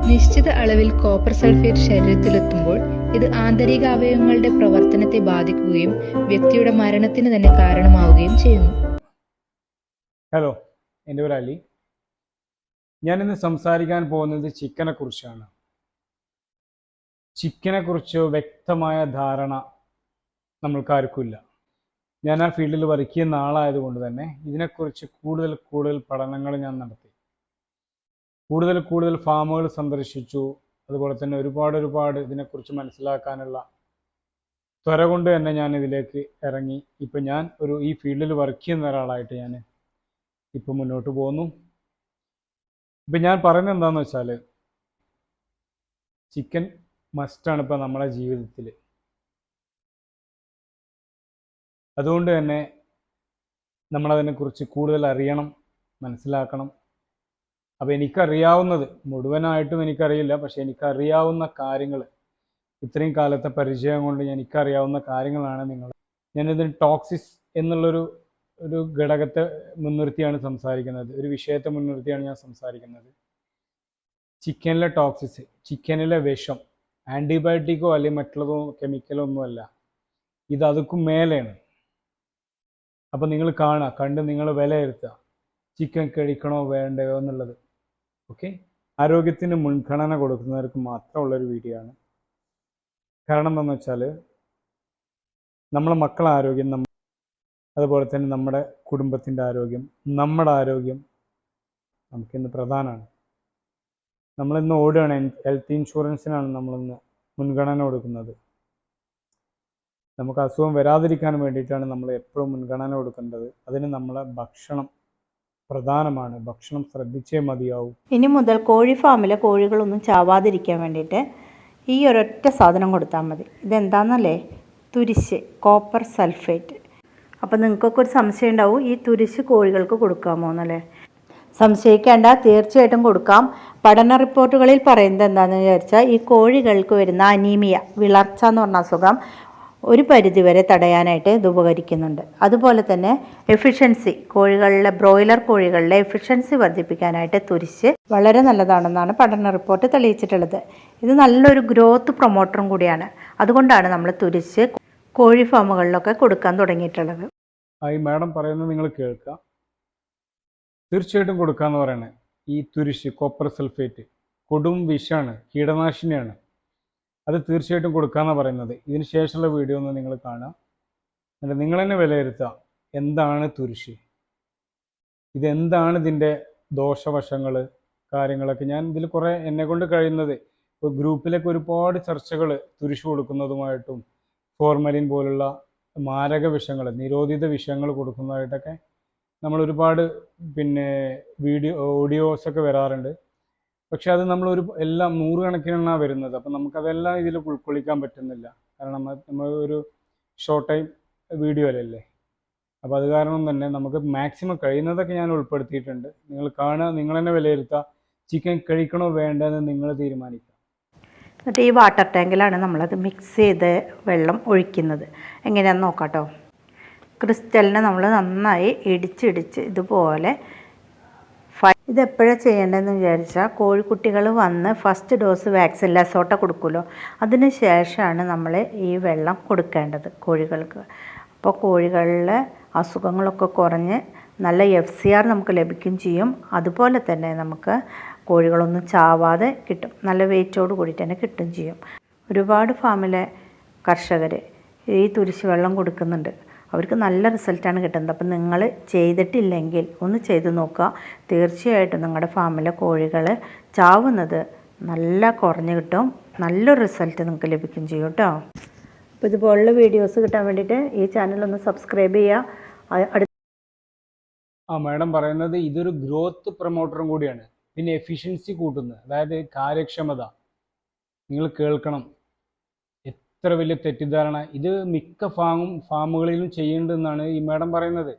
നിശ്ചിത അളവിൽ copper sulphate ശരീരത്തിലെത്തുമ്പോൾ ഇത് ആന്തരിക അവയവങ്ങളുടെ പ്രവർത്തനത്തെ ബാധിക്കുകയും വ്യക്തിയുടെ മരണത്തിന് തന്നെ കാരണമാവുകയും ചെയ്യുന്നു. ഹലോ, എൻ്റെ പേര് അലി. ഞാനിന്ന് സംസാരിക്കാൻ പോകുന്നത് ചിക്കനെ കുറിച്ചാണ്. ചിക്കനെ കുറിച്ച് വ്യക്തമായ ധാരണ നമ്മൾക്കാർക്കുമില്ല. ഞാൻ ആ ഫീൽഡിൽ വർക്ക് ചെയ്യുന്ന ആളായതുകൊണ്ട് തന്നെ ഇതിനെക്കുറിച്ച് കൂടുതൽ പഠനങ്ങൾ ഞാൻ നടത്തി. കൂടുതൽ ഫാമുകൾ സന്ദർശിച്ചു. അതുപോലെ തന്നെ ഒരുപാട് ഇതിനെക്കുറിച്ച് മനസ്സിലാക്കാനുള്ള ത്വര കൊണ്ട് തന്നെ ഞാൻ ഇതിലേക്ക് ഇറങ്ങി. ഇപ്പം ഞാൻ ഈ ഫീൽഡിൽ വർക്ക് ചെയ്യുന്ന ഒരാളായിട്ട് ഞാൻ ഇപ്പം മുന്നോട്ട് പോകുന്നു. ഇപ്പം ഞാൻ പറയുന്നത് എന്താണെന്ന് വെച്ചാൽ, ചിക്കൻ മസ്റ്റാണ് ഇപ്പം നമ്മളെ ജീവിതത്തിൽ. അതുകൊണ്ട് തന്നെ നമ്മളതിനെക്കുറിച്ച് കൂടുതൽ അറിയണം, മനസ്സിലാക്കണം. അപ്പോൾ എനിക്കറിയാവുന്നത്, മുഴുവനായിട്ടും എനിക്കറിയില്ല, പക്ഷെ എനിക്കറിയാവുന്ന കാര്യങ്ങൾ, ഇത്രയും കാലത്തെ പരിചയം കൊണ്ട് എനിക്കറിയാവുന്ന കാര്യങ്ങളാണ് ഞാനിതിന് ടോക്സിസ് എന്നുള്ളൊരു ഘടകത്തെ മുൻനിർത്തിയാണ് സംസാരിക്കുന്നത്, ഒരു വിഷയത്തെ മുൻനിർത്തിയാണ് ഞാൻ സംസാരിക്കുന്നത്. ചിക്കനിലെ ടോക്സിസ്, ചിക്കനിലെ വിഷം, ആൻറ്റിബയോട്ടിക്കോ അല്ലെങ്കിൽ മറ്റുള്ളതോ കെമിക്കലോ ഒന്നുമല്ല, ഇത് അതുക്കും മേലെയാണ്. അപ്പം നിങ്ങൾ കണ്ട് നിങ്ങൾ വിലയിരുത്തുക, ചിക്കൻ കഴിക്കണോ വേണ്ടയോ എന്നുള്ളത്. ഓക്കെ, ആരോഗ്യത്തിന് മുൻഗണന കൊടുക്കുന്നവർക്ക് മാത്രമുള്ളൊരു വീഡിയോ ആണ്. കാരണം എന്താണെന്ന് വെച്ചാൽ, നമ്മളെ മക്കളെ ആരോഗ്യം, അതുപോലെ തന്നെ നമ്മുടെ കുടുംബത്തിൻ്റെ ആരോഗ്യം, നമ്മുടെ ആരോഗ്യം നമുക്കിന്ന് പ്രധാനമാണ്. നമ്മളിന്ന് ഓടുകയാണ്, ഹെൽത്ത് ഇൻഷുറൻസിനാണ് നമ്മളിന്ന് മുൻഗണന കൊടുക്കുന്നത്. നമുക്ക് അസുഖം വരാതിരിക്കാൻ വേണ്ടിയിട്ടാണ് നമ്മൾ എപ്പോഴും മുൻഗണന കൊടുക്കേണ്ടത്. അതിന് നമ്മളെ ഭക്ഷണം പ്രധാനമാണ്. ഭക്ഷണം ശ്രദ്ധിച്ചേ മതിയാവും. ഇനി മുതൽ കോഴി ഫാമിലെ കോഴികളൊന്നും ചാവാതിരിക്കാൻ വേണ്ടിയിട്ട് ഈ ഒരൊറ്റ സാധനം കൊടുത്താൽ മതി. ഇതെന്താണെന്നല്ലേ? തുരിശ്, കോപ്പർ സൾഫേറ്റ്. അപ്പോൾ നിങ്ങൾക്കൊക്കെ ഒരു സംശയം ഉണ്ടാവും, ഈ തുരിശ് കോഴികൾക്ക് കൊടുക്കാമോ എന്നല്ലേ? സംശയിക്കേണ്ട, തീർച്ചയായിട്ടും കൊടുക്കാം. പഠന റിപ്പോർട്ടുകളിൽ പറയുന്നത് എന്താണെന്ന് വിചാരിച്ചാൽ, ഈ കോഴികൾക്ക് വരുന്ന അനീമിയ, വിളർച്ച എന്ന് പറഞ്ഞ അസുഖം ഒരു പരിധിവരെ തടയാനായിട്ട് ഇത് ഉപകരിക്കുന്നുണ്ട്. അതുപോലെ തന്നെ എഫിഷ്യൻസി, ബ്രോയിലർ കോഴികളിലെ എഫിഷ്യൻസി വർദ്ധിപ്പിക്കാനായിട്ട് തുരിശ് വളരെ നല്ലതാണെന്നാണ് പഠന റിപ്പോർട്ട് തെളിയിച്ചിട്ടുള്ളത്. ഇത് നല്ലൊരു ഗ്രോത്ത് പ്രൊമോട്ടറും കൂടിയാണ്. അതുകൊണ്ടാണ് നമ്മൾ തുരിശ് കോഴി ഫാമുകളിലൊക്കെ കൊടുക്കാൻ തുടങ്ങിയിട്ടുള്ളത്. ഈ മാഡം പറയുന്നത് നിങ്ങൾ കേൾക്കുക, തീർച്ചയായിട്ടും കൊടുക്കാമെന്ന് പറയണേ. ഈ തുരിശ്, കോപ്പർ സൾഫേറ്റ് കൊടും വിഷമാണ്, കീടനാശിനിയാണ്. അത് തീർച്ചയായിട്ടും കൊടുക്കാമെന്നാണ് പറയുന്നത്. ഇതിന് ശേഷമുള്ള വീഡിയോ ഒന്ന് നിങ്ങൾ കാണുക, എന്നിട്ട് നിങ്ങൾ തന്നെ വിലയിരുത്തുക, എന്താണ് തുരിശ്, ഇതെന്താണ് ഇതിൻ്റെ ദോഷവശങ്ങൾ, കാര്യങ്ങളൊക്കെ. ഞാൻ ഇതിൽ കുറേ എന്നെക്കൊണ്ട് കഴിയുന്നത്, ഇപ്പോൾ ഗ്രൂപ്പിലൊക്കെ ഒരുപാട് ചർച്ചകൾ തുരിശ് കൊടുക്കുന്നതുമായിട്ടും ഫോർമലിൻ പോലുള്ള മാരക വിഷങ്ങൾ, നിരോധിത വിഷയങ്ങൾ കൊടുക്കുന്നതായിട്ടൊക്കെ നമ്മൾ ഒരുപാട് ഓഡിയോസൊക്കെ വരാറുണ്ട്. പക്ഷെ അത് എല്ലാം 100 കണക്കിനാണ് വരുന്നത്. അപ്പം നമുക്കതെല്ലാം ഇതിൽ ഉൾക്കൊള്ളിക്കാൻ പറ്റുന്നില്ല. കാരണം നമ്മൾ ഒരു ഷോർട്ട് ടൈം വീഡിയോ അല്ലേ. അപ്പോൾ അത് കാരണം തന്നെ നമുക്ക് മാക്സിമം കഴിയുന്നതൊക്കെ ഞാൻ ഉൾപ്പെടുത്തിയിട്ടുണ്ട്. നിങ്ങൾ കാണുക, നിങ്ങൾ തന്നെ വിലയിരുത്തുക, ചിക്കൻ കഴിക്കണോ വേണ്ടതെന്ന് നിങ്ങൾ തീരുമാനിക്കുക. എന്നിട്ട് ഈ വാട്ടർ ടാങ്കിലാണ് നമ്മളത് മിക്സ് ചെയ്ത് വെള്ളം ഒഴിക്കുന്നത്. എങ്ങനെയാണെന്ന് നോക്കാട്ടോ. ക്രിസ്റ്റലിനെ നമ്മൾ നന്നായി ഇടിച്ച് ഇതുപോലെ ഇതെപ്പോഴാണ് ചെയ്യേണ്ടതെന്ന് വിചാരിച്ചാൽ, കോഴിക്കുട്ടികൾ വന്ന് ഫസ്റ്റ് ഡോസ് വാക്സിൻ ലസോട്ട കൊടുക്കുമല്ലോ, അതിന് ശേഷമാണ് നമ്മൾ ഈ വെള്ളം കൊടുക്കേണ്ടത് കോഴികൾക്ക്. അപ്പോൾ കോഴികളിലെ അസുഖങ്ങളൊക്കെ കുറഞ്ഞ് നല്ല FCR നമുക്ക് ലഭിക്കുകയും ചെയ്യും. അതുപോലെ തന്നെ നമുക്ക് കോഴികളൊന്നും ചാവാതെ കിട്ടും, നല്ല വെയിറ്റോട് കൂടിയിട്ട് തന്നെ കിട്ടുകയും ചെയ്യും. ഒരുപാട് ഫാമിലെ കർഷകർ ഈ തുരിശ് വെള്ളം കൊടുക്കുന്നുണ്ട്, അവർക്ക് നല്ല റിസൾട്ടാണ് കിട്ടുന്നത്. അപ്പം നിങ്ങൾ ചെയ്തിട്ടില്ലെങ്കിൽ ഒന്ന് ചെയ്ത് നോക്കുക. തീർച്ചയായിട്ടും നിങ്ങളുടെ ഫാമിലെ കോഴികൾ ചാവുന്നത് നല്ല കുറഞ്ഞ് കിട്ടും, നല്ലൊരു റിസൾട്ട് നിങ്ങൾക്ക് ലഭിക്കുകയും ചെയ്യും കേട്ടോ. അപ്പോൾ ഇതുപോലുള്ള വീഡിയോസ് കിട്ടാൻ വേണ്ടിയിട്ട് ഈ ചാനലൊന്ന് സബ്സ്ക്രൈബ് ചെയ്യുക. മാഡം പറയുന്നത് ഇതൊരു ഗ്രോത്ത് പ്രൊമോട്ടറും കൂടിയാണ്. പിന്നെ എഫിഷ്യൻസി കൂട്ടുന്നത്, അതായത് കാര്യക്ഷമത. നിങ്ങൾ കേൾക്കണം, എത്ര വലിയ തെറ്റിദ്ധാരണ ഇത് മിക്ക ഫാമുകളിലും ചെയ്യേണ്ടതെന്നാണ് ഈ മാഡം പറയുന്നത്.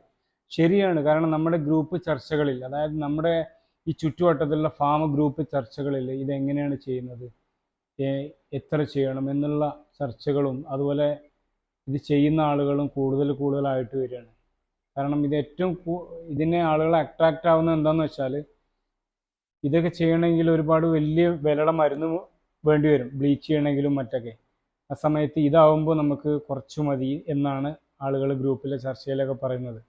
ശരിയാണ്. കാരണം നമ്മുടെ ഗ്രൂപ്പ് ചർച്ചകളിൽ, അതായത് നമ്മുടെ ഈ ചുറ്റുവട്ടത്തിലുള്ള ഫാം ഗ്രൂപ്പ് ചർച്ചകളിൽ ഇതെങ്ങനെയാണ് ചെയ്യുന്നത്, എത്ര ചെയ്യണം എന്നുള്ള ചർച്ചകളും അതുപോലെ ഇത് ചെയ്യുന്ന ആളുകളും കൂടുതലായിട്ട് വരികയാണ്. കാരണം ഇത് ഇതിനെ ആളുകൾ അട്രാക്റ്റ് ആവുന്നത് എന്താണെന്ന് വെച്ചാൽ, ഇതൊക്കെ ചെയ്യണമെങ്കിൽ ഒരുപാട് വലിയ വിലയുടെ മരുന്ന് വേണ്ടി വരും, ബ്ലീച്ച് ചെയ്യണമെങ്കിലും മറ്റൊക്കെ. ആ സമയത്ത് ഇതാവുമ്പോൾ നമുക്ക് കുറച്ച് മതി എന്നാണ് ആളുകൾ ഗ്രൂപ്പിലെ ചർച്ചയിലൊക്കെ പറയുന്നത്.